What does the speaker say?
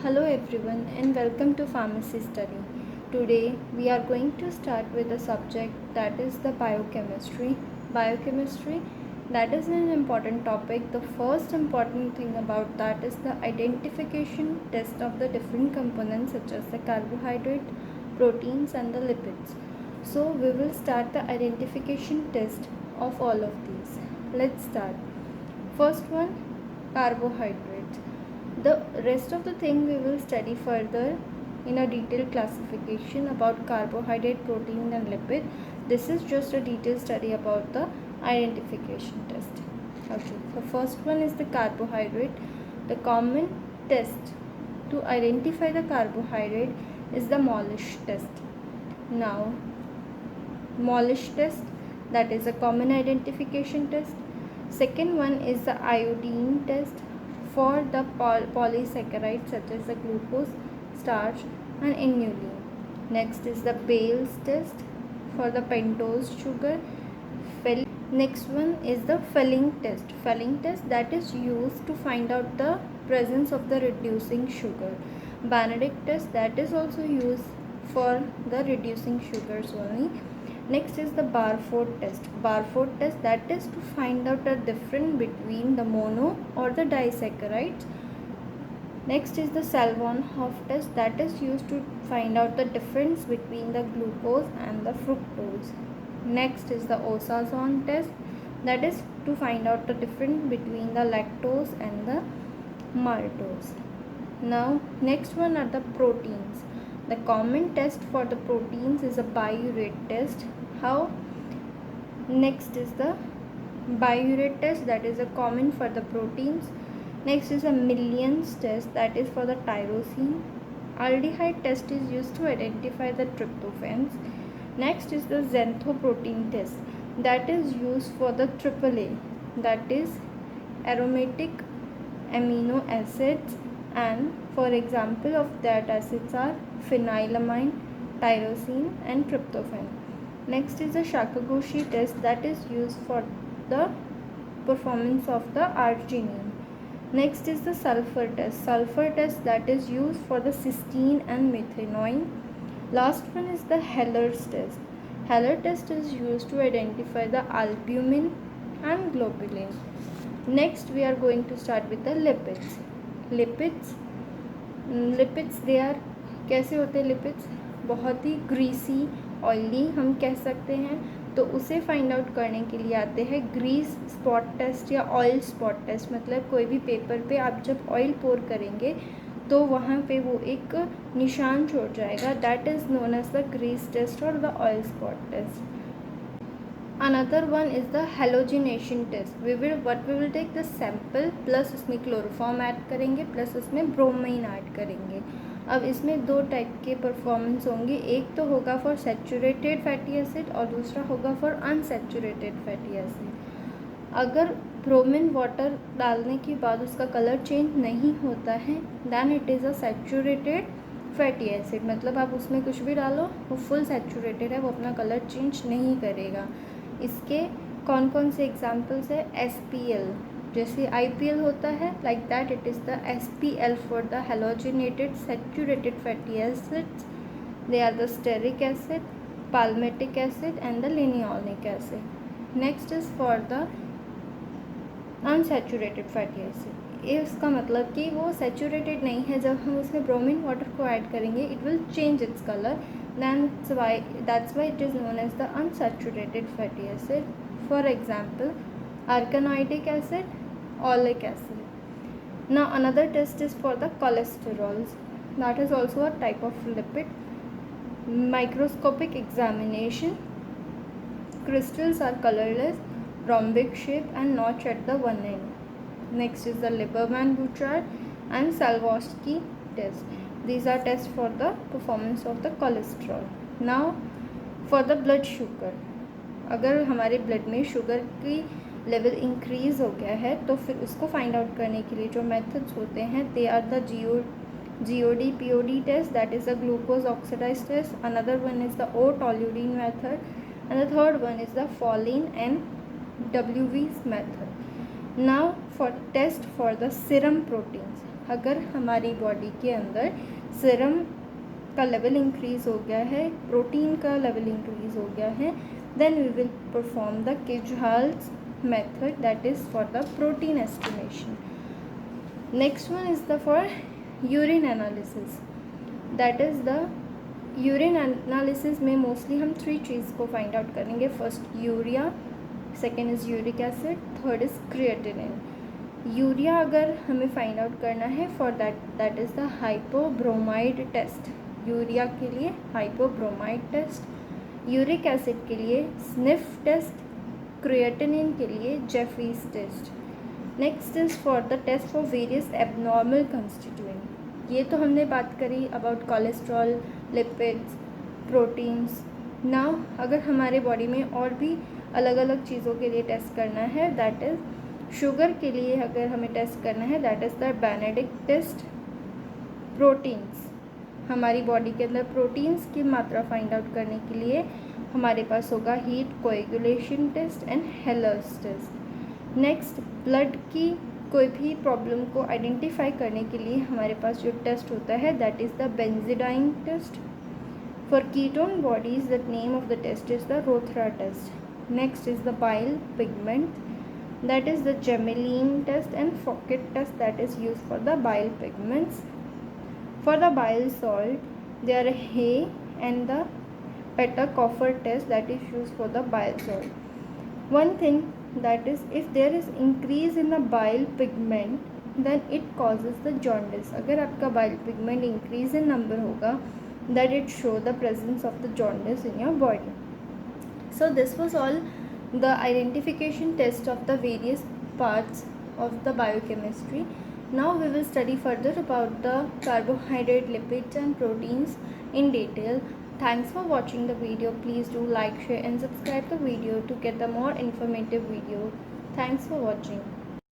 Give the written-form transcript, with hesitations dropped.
Hello everyone and welcome to Pharmacy Study. Today we are going to start with a subject that is the biochemistry. Biochemistry, that is an important topic. The first important thing about that is the identification test of the different components such as the carbohydrate, proteins and the lipids. So we will start the identification test of all of these. Let's start. First one, carbohydrates. The rest of the thing we will study further in a detailed classification about carbohydrate, protein and lipid. This is just a detailed study about the identification test. Okay, so first one is the carbohydrate. The common test to identify the carbohydrate is the Molish test. Now, Molish test, that is a common identification test. Second one is the iodine test for the polysaccharides such as the glucose, starch and inulin. Next is the Bales test for the pentose sugar. Next one is the Fehling test. Fehling test, that is used to find out the presence of the reducing sugar. Benedict test, that is also used for the reducing sugars only. Next is the Barford test. Barford test, that is to find out the difference between the mono or the disaccharides. Next is the Salvon-Hoff test, that is used to find out the difference between the glucose and the fructose. Next is the Osazon test, that is to find out the difference between the lactose and the maltose. Now next one are the proteins. The common test for the proteins is a biuret test. How? Next is the biuret test, that is a common for the proteins. Next is a Millions test, that is for the tyrosine. Aldehyde test is used to identify the tryptophans. Next is the xanthoprotein test, that is used for the AAA, that is aromatic amino acids, and for example of that acids are phenylamine, tyrosine and tryptophan. Next is the Shakagoshi test, that is used for the performance of the arginine. Next is the sulfur test. Sulfur test, that is used for the cysteine and methanoine. Last one is the Heller's test. Heller test is used to identify the albumin and globulin. Next we are going to start with the lipids. Lipids they are कैसे होते हैं lipids? बहुत ही greasy, oily हम कह सकते हैं. तो उसे फाइंड आउट करने के लिए आते हैं ग्रीस स्पॉट टेस्ट या ऑयल स्पॉट टेस्ट. मतलब कोई भी पेपर पे आप जब ऑयल पोर करेंगे तो वहाँ पे वो एक निशान छोड़ जाएगा. That is known as the grease test और the oil spot test. Another one is the halogenation test. We will take the sample plus उसमें क्लोरोफॉर्म ऐड करेंगे प्लस उसमें ब्रोमीन ऐड करेंगे. अब इसमें दो टाइप के परफॉर्मेंस होंगे. एक तो होगा फॉर सैचुरेटेड फैटी एसिड और दूसरा होगा फॉर अनसैचुरेटेड फैटी एसिड. अगर ब्रोमीन वाटर डालने के बाद उसका कलर चेंज नहीं होता है then it is a saturated fatty acid. मतलब आप उसमें कुछ भी डालो वो फुल सैचुरेटेड है, वो अपना कलर चेंज नहीं करेगा. इसके कौन कौन से एग्जाम्पल्स है? SPL, जैसे IPL होता है like that it is the SPL for the halogenated saturated fatty acids. They are the stearic acid, palmitic acid and the linoleic acid. Next is for the unsaturated fatty acid. इसका मतलब कि वो saturated नहीं है. जब हम उसमें bromine water को ऐड करेंगे it will change its colour. That's why it is known as the unsaturated fatty acid. For example, arachidonic acid, oleic acid. Now another test is for the cholesterols. That is also a type of lipid. Microscopic examination. Crystals are colorless, rhombic shape and notch at the one end. Next is the Lieberman-Bouchard and Salvosky test. These are tests for the performance of the cholesterol. Now for the blood sugar. अगर हमारे blood में sugar की level increase हो गया है तो फिर उसको फाइंड आउट करने के लिए जो मेथड्स होते हैं they are the GOD POD test, that is the glucose oxidase test. Another one is the O-toluene method and the third one is the Folin and WV's method. Now for test for the serum proteins. अगर हमारी body के अंदर serum का level increase हो गया है, protein का level increase हो गया है, then we will perform the Kijhal's method, that is for the protein estimation. Next one is the for urine analysis, that is the urine analysis में mostly हम 3 चीज़ को फाइंड आउट करेंगे. First urea, second is uric acid, third is creatinine. Urea अगर हमें find out करना है for that is the hypobromide test. Urea के लिए हाइपोब्रोमाइड टेस्ट, यूरिक एसिड के लिए स्निफ टेस्ट, क्रिएटिनिन के लिए Jaffe's test. Next is for the test for various abnormal constituent. ये तो हमने बात करी about cholesterol, lipids, proteins. Now अगर हमारे बॉडी में और भी अलग अलग चीज़ों के लिए टेस्ट करना है, दैट इज़ शुगर के लिए अगर हमें टेस्ट करना है, that is the Benedict test. Proteins, हमारी बॉडी के अंदर प्रोटीन्स की मात्रा फाइंड आउट करने के लिए हमारे पास होगा heat coagulation test and Heller's test. Next, blood की कोई भी प्रॉब्लम को आइडेंटिफाई करने के लिए हमारे पास जो टेस्ट होता है, that is the benzidine test. For ketone bodies the name of the test is the Rothera test. Next is the bile pigment, that is the Gmelin test and Fouchet test, that is use for the bile pigments. For the bile salt there Hay and the Pettenkofer test, that is use for the bile salt. One thing, that is if there is increase in the bile pigment, then it causes the jaundice. अगर आपका bile pigment increase in number होगा, that it show the presence of the jaundice in your body. So this was all the identification test of the various parts of the biochemistry. Now we will study further about the carbohydrate, lipids and proteins in detail. Thanks for watching the video. Please do like, share and subscribe the video to get the more informative video. Thanks for watching.